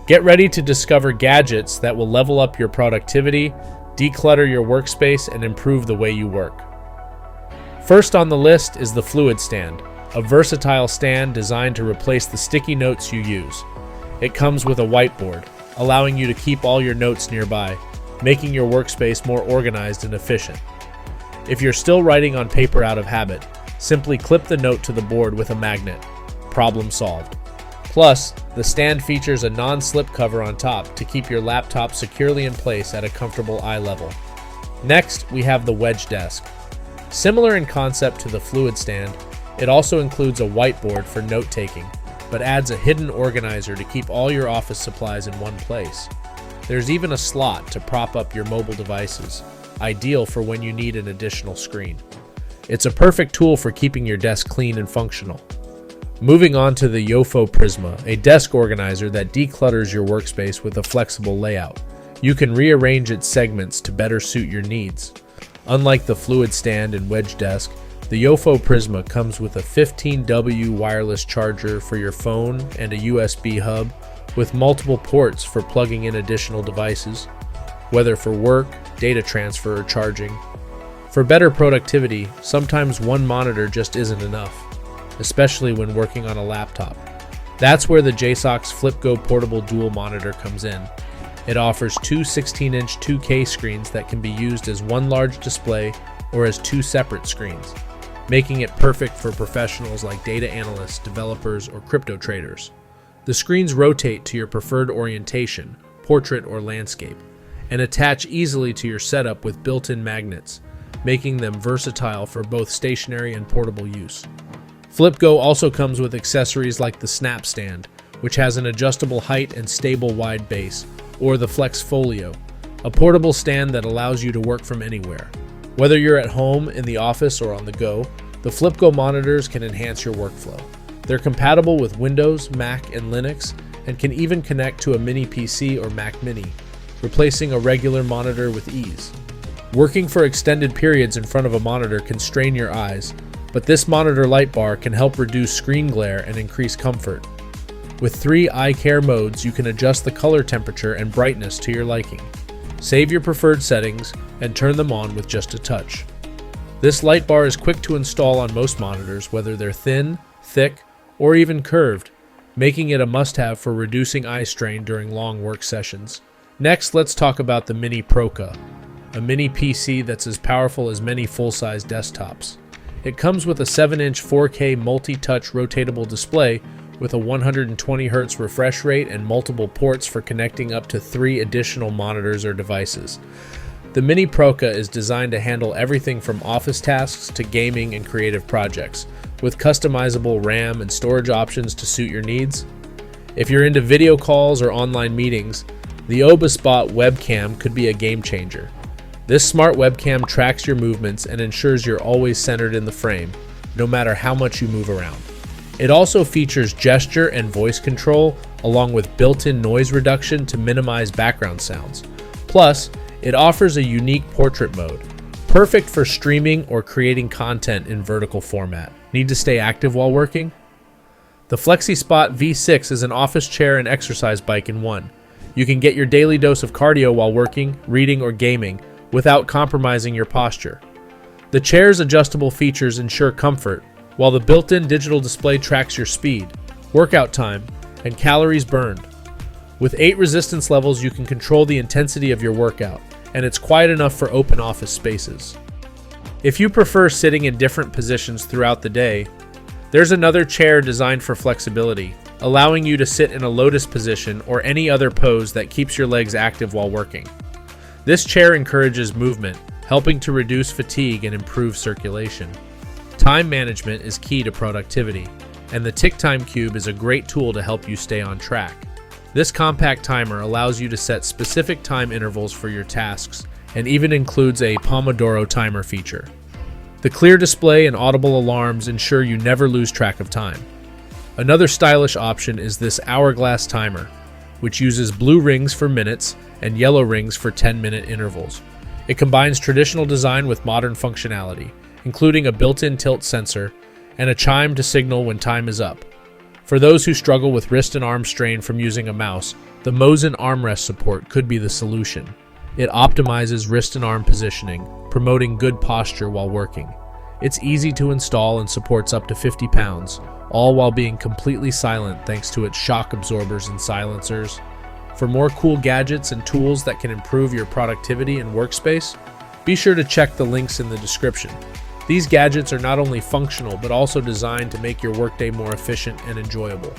Get ready to discover gadgets that will level up your productivity, declutter your workspace, and improve the way you work. First on the list is the FluidStand, a versatile stand designed to replace the sticky notes you use. It comes with a whiteboard, allowing you to keep all your notes nearby, making your workspace more organized and efficient. If you're still writing on paper out of habit, simply clip the note to the board with a magnet. Problem solved. Plus, the stand features a non-slip cover on top to keep your laptop securely in place at a comfortable eye level. Next, we have the Wedgedesk. Similar in concept to the FluidStand, it also includes a whiteboard for note-taking, but adds a hidden organizer to keep all your office supplies in one place. There's even a slot to prop up your mobile devices, ideal for when you need an additional screen. It's a perfect tool for keeping your desk clean and functional. Moving on to the YoFo Prisma, a desk organizer that declutters your workspace with a flexible layout. You can rearrange its segments to better suit your needs. Unlike the FluidStand and Wedgedesk, the YoFo Prisma comes with a 15W wireless charger for your phone and a USB hub with multiple ports for plugging in additional devices, whether for work, data transfer, or charging. For better productivity, sometimes one monitor just isn't enough, especially when working on a laptop. That's where the Jsox FlipGo portable dual monitor comes in. It offers two 16-inch 2K screens that can be used as one large display or as two separate screens, making it perfect for professionals like data analysts, developers, or crypto traders. The screens rotate to your preferred orientation, portrait or landscape, and attach easily to your setup with built-in magnets, making them versatile for both stationary and portable use. FlipGo also comes with accessories like the Snap Stand, which has an adjustable height and stable wide base, or the Flex Folio, a portable stand that allows you to work from anywhere. Whether you're at home, in the office, or on the go, the FlipGo monitors can enhance your workflow. They're compatible with Windows, Mac, and Linux, and can even connect to a mini PC or Mac Mini, replacing a regular monitor with ease. Working for extended periods in front of a monitor can strain your eyes, but this monitor light bar can help reduce screen glare and increase comfort. With 3 eye care modes, you can adjust the color temperature and brightness to your liking. Save your preferred settings and turn them on with just a touch. This light bar is quick to install on most monitors, whether they're thin, thick, or even curved, making it a must-have for reducing eye strain during long work sessions. Next, let's talk about the Mini Proca, a mini PC that's as powerful as many full-size desktops. It comes with a 7-inch 4K multi-touch rotatable display with a 120Hz refresh rate and multiple ports for connecting up to 3 additional monitors or devices. The Mini Proca is designed to handle everything from office tasks to gaming and creative projects, with customizable RAM and storage options to suit your needs. If you're into video calls or online meetings, the OBSBOT webcam could be a game changer. This smart webcam tracks your movements and ensures you're always centered in the frame, no matter how much you move around. It also features gesture and voice control, along with built-in noise reduction to minimize background sounds. Plus, it offers a unique portrait mode, perfect for streaming or creating content in vertical format. Need to stay active while working? The FlexiSpot V6 is an office chair and exercise bike in one. You can get your daily dose of cardio while working, reading, or gaming without compromising your posture. The chair's adjustable features ensure comfort, while the built-in digital display tracks your speed, workout time, and calories burned. With 8 resistance levels, you can control the intensity of your workout, and it's quiet enough for open office spaces. If you prefer sitting in different positions throughout the day, there's another chair designed for flexibility, allowing you to sit in a lotus position or any other pose that keeps your legs active while working. This chair encourages movement, helping to reduce fatigue and improve circulation. Time management is key to productivity, and the TickTime Cube is a great tool to help you stay on track. This compact timer allows you to set specific time intervals for your tasks and even includes a Pomodoro timer feature. The clear display and audible alarms ensure you never lose track of time. Another stylish option is this hourglass timer, which uses blue rings for minutes and yellow rings for 10-minute intervals. It combines traditional design with modern functionality, including a built-in tilt sensor and a chime to signal when time is up. For those who struggle with wrist and arm strain from using a mouse, the Mosin armrest support could be the solution. It optimizes wrist and arm positioning, promoting good posture while working. It's easy to install and supports up to 50 pounds, all while being completely silent thanks to its shock absorbers and silencers. For more cool gadgets and tools that can improve your productivity and workspace, be sure to check the links in the description. These gadgets are not only functional, but also designed to make your workday more efficient and enjoyable.